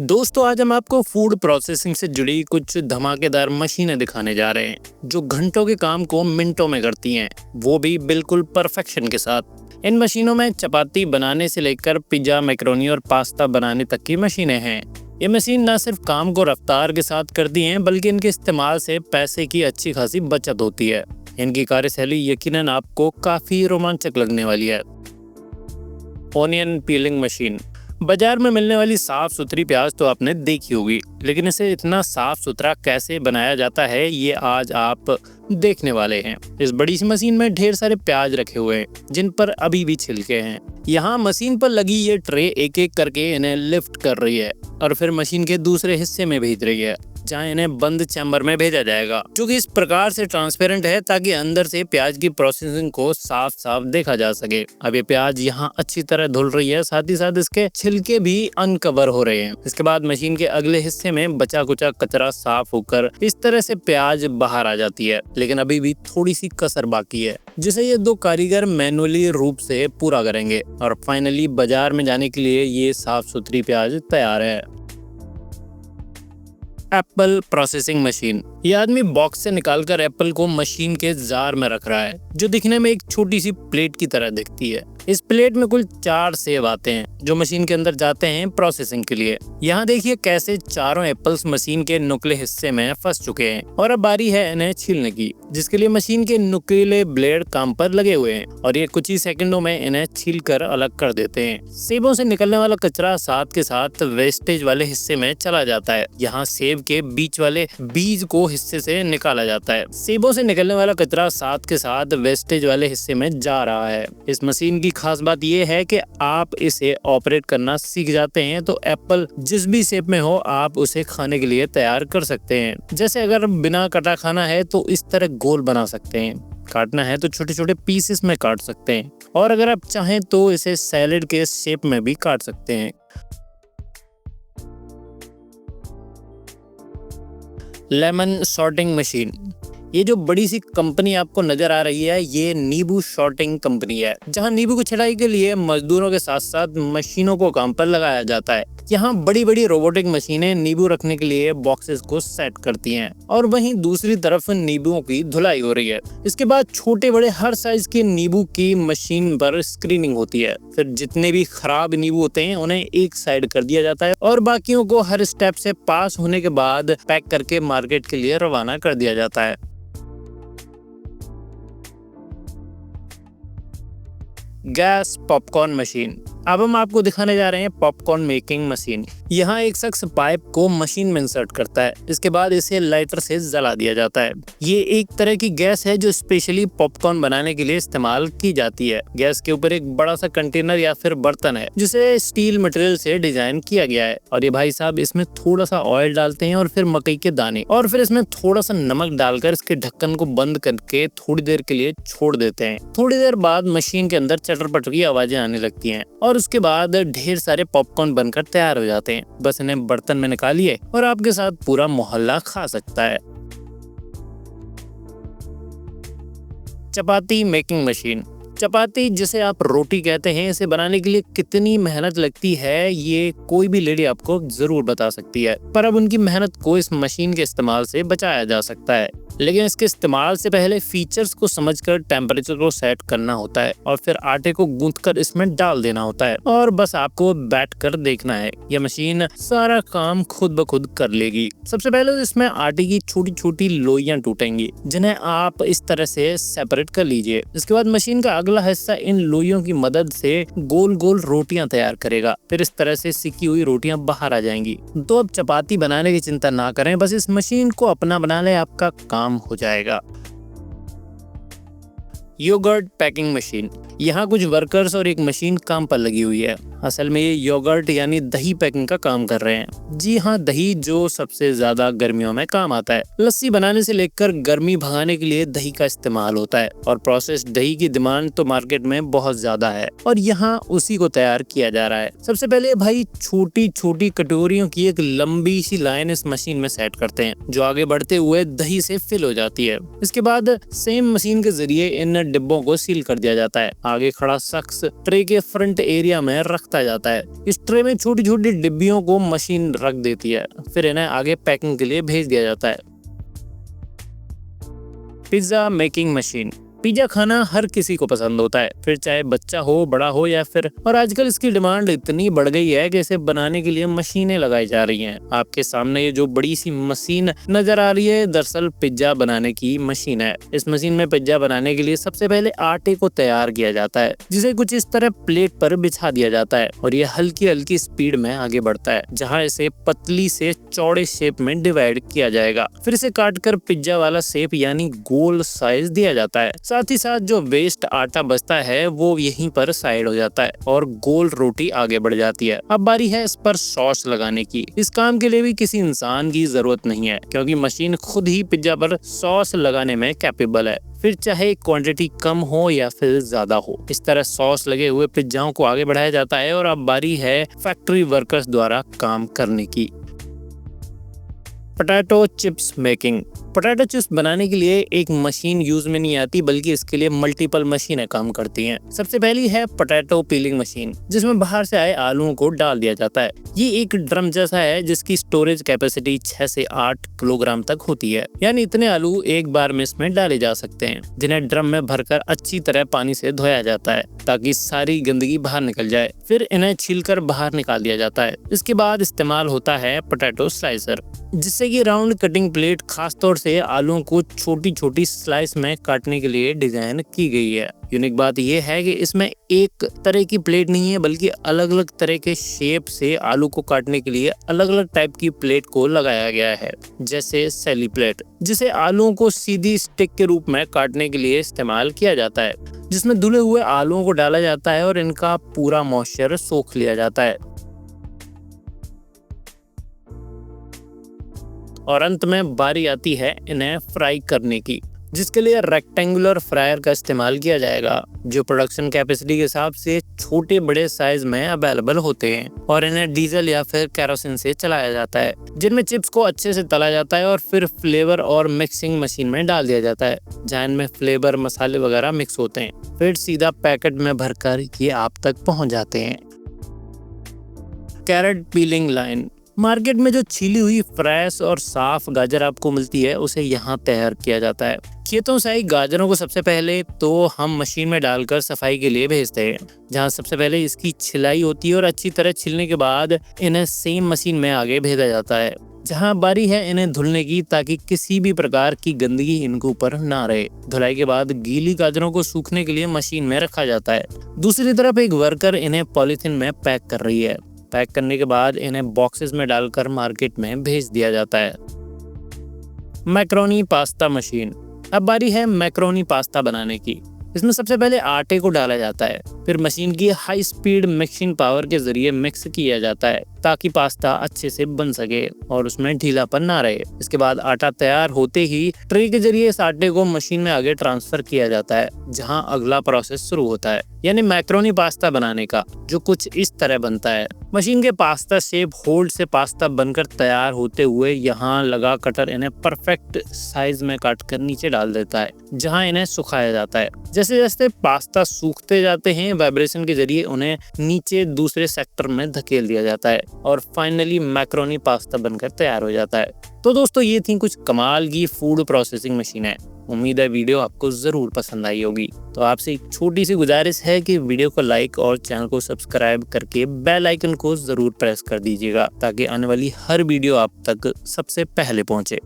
दोस्तों आज हम आपको फूड प्रोसेसिंग से जुड़ी कुछ धमाकेदार मशीनें दिखाने जा रहे हैं जो घंटों के काम को मिनटों में करती हैं, वो भी बिल्कुल परफेक्शन के साथ। इन मशीनों में चपाती बनाने से लेकर पिज्जा, मैकरोनी और पास्ता बनाने तक की मशीनें हैं। ये मशीन न सिर्फ काम को रफ्तार के साथ करती हैं बल्कि इनके इस्तेमाल से पैसे की अच्छी खासी बचत होती है। इनकी कार्यशैली यकीनन आपको काफी रोमांचक लगने वाली है। Onion piling machine. बाजार में मिलने वाली साफ सुथरी प्याज तो आपने देखी होगी, लेकिन इसे इतना साफ सुथरा कैसे बनाया जाता है ये आज आप देखने वाले हैं। इस बड़ी सी मशीन में ढेर सारे प्याज रखे हुए हैं जिन पर अभी भी छिलके हैं। यहाँ मशीन पर लगी ये ट्रे एक एक करके इन्हें लिफ्ट कर रही है और फिर मशीन के दूसरे हिस्से में भेज रही है जहाँ इन्हें बंद चैम्बर में भेजा जाएगा, जो कि इस प्रकार से ट्रांसपेरेंट है ताकि अंदर से प्याज की प्रोसेसिंग को साफ साफ देखा जा सके। अब ये प्याज यहाँ अच्छी तरह धुल रही है, साथ ही साथ इसके छिलके भी अनकवर हो रहे हैं। इसके बाद मशीन के अगले हिस्से में बचा कुचा कचरा साफ होकर इस तरह से प्याज बाहर आ जाती है, लेकिन अभी भी थोड़ी सी कसर बाकी है जिसे ये दो कारीगर मैनुअली रूप से पूरा करेंगे और फाइनली बाजार में जाने के लिए ये साफ सुथरी प्याज तैयार है। Apple processing machine. यह आदमी बॉक्स से निकालकर एप्पल को मशीन के जार में रख रहा है जो दिखने में एक छोटी सी प्लेट की तरह दिखती है। इस प्लेट में कुल 4 सेब आते हैं जो मशीन के अंदर जाते हैं प्रोसेसिंग के लिए। यहाँ देखिए कैसे चारों एप्पल्स मशीन के नुकीले हिस्से में फंस चुके हैं और अब बारी है इन्हें छीलने की, जिसके लिए मशीन के नुकीले ब्लेड काम पर लगे हुए हैं और ये कुछ ही सेकंडों में इन्हें छील कर अलग कर देते हैं। सेबों से निकलने वाला कचरा साथ के साथ वेस्टेज वाले हिस्से में चला जाता है। यहाँ सेब के बीच वाले बीज को हिस्से से निकाला जाता है। सेबों से निकलने वाला कचरा साथ के साथ वेस्टेज वाले हिस्से में जा रहा है। इस मशीन की खास बात यह है कि आप इसे ऑपरेट करना सीख जाते हैं तो एप्पल जिस भी शेप में हो आप उसे खाने के लिए तैयार कर सकते हैं। जैसे अगर बिना कटा खाना है तो इस तरह गोल बना सकते हैं, काटना है तो छोटे छोटे पीसेस में काट सकते हैं और अगर आप चाहें तो इसे सैलेड के शेप में भी काट सकते हैं। Lemon sorting machine. ये जो बड़ी सी कंपनी आपको नजर आ रही है ये नींबू शॉर्टिंग कंपनी है, जहां नींबू की छटाई के लिए मजदूरों के साथ साथ मशीनों को काम पर लगाया जाता है। यहाँ बड़ी बड़ी रोबोटिक मशीनें नींबू रखने के लिए बॉक्सेस को सेट करती हैं और वहीं दूसरी तरफ नींबुओं की धुलाई हो रही है। इसके बाद छोटे बड़े हर साइज के नींबू की मशीन पर स्क्रीनिंग होती है। फिर जितने भी खराब नींबू होते हैं उन्हें एक साइड कर दिया जाता है और बाकियों को हर स्टेप से पास होने के बाद पैक करके मार्केट के लिए रवाना कर दिया जाता है। Gas popcorn machine. अब हम आपको दिखाने जा रहे हैं पॉपकॉर्न मेकिंग मशीन। यहाँ एक शख्स पाइप को मशीन में इंसर्ट करता है, इसके बाद इसे लाइटर से जला दिया जाता है। ये एक तरह की गैस है जो स्पेशली पॉपकॉर्न बनाने के लिए इस्तेमाल की जाती है। गैस के ऊपर एक बड़ा सा कंटेनर या फिर बर्तन है जिसे स्टील मटेरियल से डिजाइन किया गया है और ये भाई साहब इसमें थोड़ा सा ऑयल डालते हैं और फिर मकई के दाने और फिर इसमें थोड़ा सा नमक डालकर इसके ढक्कन को बंद करके थोड़ी देर के लिए छोड़ देते हैं। थोड़ी देर बाद मशीन के अंदर चटर पटर की आवाजें आने लगती हैं और उसके बाद ढेर सारे पॉपकॉर्न बनकर तैयार हो जाते हैं। बस इन्हें बर्तन में निकालिए और आपके साथ पूरा मोहल्ला खा सकता है। चपाती मेकिंग मशीन। चपाती जिसे आप रोटी कहते हैं, इसे बनाने के लिए कितनी मेहनत लगती है ये कोई भी लेडी आपको जरूर बता सकती है, पर अब उनकी मेहनत को इस मशीन के इस्तेमाल से बचाया जा सकता है। लेकिन इसके इस्तेमाल से पहले फीचर्स को समझकर टेम्परेचर को सेट करना होता है और फिर आटे को गूंथकर इसमें डाल देना होता है और बस आपको बैठकर देखना है। यह मशीन सारा काम खुद ब खुद कर लेगी। सबसे पहले तो इसमें आटे की छोटी छोटी लोइयां टूटेंगी जिन्हें आप इस तरह से सेपरेट कर लीजिए। इसके बाद मशीन का अगला हिस्सा इन लोइयों की मदद से गोल गोल रोटियां तैयार करेगा। फिर इस तरह से सिकी हुई रोटियां बाहर आ जाएंगी। तो अब चपाती बनाने की चिंता ना करें, बस इस मशीन को अपना बना ले, आपका काम हो जाएगा। Yogurt packing machine. यहाँ कुछ वर्कर्स और एक मशीन काम पर लगी हुई है। असल में ये योगर्ट यानी दही पैकिंग का काम कर रहे हैं। जी हाँ, दही जो सबसे ज्यादा गर्मियों में काम आता है। लस्सी बनाने से लेकर गर्मी भगाने के लिए दही का इस्तेमाल होता है और प्रोसेस्ड दही की डिमांड तो मार्केट में बहुत ज्यादा है और यहाँ उसी को तैयार किया जा रहा है। सबसे पहले भाई छोटी छोटी कटोरियों की एक लंबी सी लाइन इस मशीन में सेट करते हैं जो आगे बढ़ते हुए दही से फिल हो जाती है। इसके बाद सेम मशीन के जरिए इन डिब्बों को सील कर दिया जाता है। आगे खड़ा शख्स ट्रे के फ्रंट एरिया में रखता रखता जाता है। इस ट्रे में छोटी छोटी डिब्बियों को मशीन रख देती है, फिर इन्हें आगे पैकिंग के लिए भेज दिया जाता है। Pizza making machine. पिज्जा खाना हर किसी को पसंद होता है, फिर चाहे बच्चा हो, बड़ा हो या फिर, और आजकल इसकी डिमांड इतनी बढ़ गई है कि इसे बनाने के लिए मशीनें लगाई जा रही हैं। आपके सामने ये जो बड़ी सी मशीन नजर आ रही है, दरअसल पिज्जा बनाने की मशीन है। इस मशीन में पिज्जा बनाने के लिए सबसे पहले आटे को तैयार किया जाता है, जिसे कुछ इस तरह प्लेट पर बिछा दिया जाता है और ये हल्की हल्की स्पीड में आगे बढ़ता है, जहाँ इसे पतली से चौड़े शेप में डिवाइड किया जाएगा। फिर इसे काट कर पिज्जा वाला शेप यानी गोल साइज दिया जाता है। साथ ही साथ जो वेस्ट आटा बचता है वो यहीं पर साइड हो जाता है और गोल रोटी आगे बढ़ जाती है। अब बारी है इस पर सॉस लगाने की। इस काम के लिए भी किसी इंसान की जरूरत नहीं है, क्योंकि मशीन खुद ही पिज्जा पर सॉस लगाने में कैपेबल है, फिर चाहे क्वांटिटी कम हो या फिर ज्यादा हो। इस तरह सॉस लगे हुए पिज्जाओं को आगे बढ़ाया जाता है और अब बारी है फैक्ट्री वर्कर्स द्वारा काम करने की। Potato chips making. Potato chips बनाने के लिए एक मशीन यूज में नहीं आती, बल्कि इसके लिए मल्टीपल मशीनें काम करती हैं। सबसे पहली है पोटैटो पीलिंग मशीन, जिसमें बाहर से आए आलूओं को डाल दिया जाता है। ये एक ड्रम जैसा है जिसकी स्टोरेज कैपेसिटी 6 से 8 किलोग्राम तक होती है, यानी इतने आलू एक बार में इसमें डाले जा सकते हैं, जिन्हें ड्रम में भरकर अच्छी तरह पानी से धोया जाता है ताकि सारी गंदगी बाहर निकल जाए। फिर इन्हें छीलकर बाहर निकाल दिया जाता है। इसके बाद इस्तेमाल होता है पोटैटो स्लाइसर, जिससे कि राउंड कटिंग प्लेट खास तौर से आलूओं को छोटी छोटी स्लाइस में काटने के लिए डिजाइन की गई है। यूनिक बात यह है कि इसमें एक तरह की प्लेट नहीं है, बल्कि अलग अलग तरह के शेप से आलू को काटने के लिए अलग अलग टाइप की प्लेट को लगाया गया है, जैसे सैली प्लेट, जिसे आलूओं को सीधी स्टिक के रूप में काटने के लिए इस्तेमाल किया जाता है, जिसमें धुले हुए आलूओं को डाला जाता है और इनका पूरा मॉइस्चर सोख लिया जाता है। और अंत में बारी आती है इन्हें फ्राई करने की, जिसके लिए रेक्टेंगुलर फ्रायर का इस्तेमाल किया जाएगा, जो प्रोडक्शन कैपेसिटी के हिसाब से छोटे बड़े साइज में अवेलेबल होते हैं और इन्हें डीजल या फिर केरोसिन से चलाया जाता है, जिनमें चिप्स को अच्छे से तला जाता है और फिर फ्लेवर और मिक्सिंग मशीन में डाल दिया जाता है, जहाँ इनमें फ्लेवर मसाले वगैरह मिक्स होते हैं। फिर सीधा पैकेट में भरकर ये आप तक पहुंच जाते हैं। Carat piling line. मार्केट में जो छीली हुई फ्रेश और साफ गाजर आपको मिलती है, उसे यहाँ तैयार किया जाता है। खेतों से आई गाजरों को सबसे पहले तो हम मशीन में डालकर सफाई के लिए भेजते हैं, जहाँ सबसे पहले इसकी छिलाई होती है और अच्छी तरह छिलने के बाद इन्हें सेम मशीन में आगे भेजा जाता है, जहाँ बारी है इन्हें धुलने की, ताकि किसी भी प्रकार की गंदगी इनके ऊपर ना रहे। धुलाई के बाद गीली गाजरों को सूखने के लिए मशीन में रखा जाता है। दूसरी तरफ एक वर्कर इन्हें पॉलीथिन में पैक कर रही है। पैक करने के बाद इन्हें बॉक्सेस में डालकर मार्केट में भेज दिया जाता है। Macaroni pasta machine. अब बारी है मैक्रोनी पास्ता बनाने की। इसमें सबसे पहले आटे को डाला जाता है, फिर मशीन की हाई स्पीड मिक्सिंग पावर के जरिए मिक्स किया जाता है ताकि पास्ता अच्छे से बन सके और उसमें ढीलापन ना रहे। इसके बाद आटा तैयार होते ही ट्रे के जरिए इस आटे को मशीन में आगे ट्रांसफर किया जाता है, जहां अगला प्रोसेस शुरू होता है, यानी मैक्रोनी पास्ता बनाने का, जो कुछ इस तरह बनता है। मशीन के पास्ता शेप होल्ड से पास्ता बनकर तैयार होते हुए यहाँ लगा कटर इन्हें परफेक्ट साइज में काट कर नीचे डाल देता है, जहाँ इन्हें सुखाया जाता है। जैसे जैसे पास्ता सूखते जाते हैं, वाइब्रेशन के जरिए उन्हें नीचे दूसरे सेक्टर में धकेल दिया जाता है और फाइनली मैक्रोनी पास्ता बनकर तैयार हो जाता है। तो दोस्तों, ये थी कुछ कमाल की फूड प्रोसेसिंग मशीनें। उम्मीद है वीडियो आपको जरूर पसंद आई होगी। तो आपसे एक छोटी सी गुजारिश है कि वीडियो को लाइक और चैनल को सब्सक्राइब करके बेल आइकन को जरूर प्रेस कर दीजिएगा, ताकि आने वाली हर वीडियो आप तक सबसे पहले पहुंचे।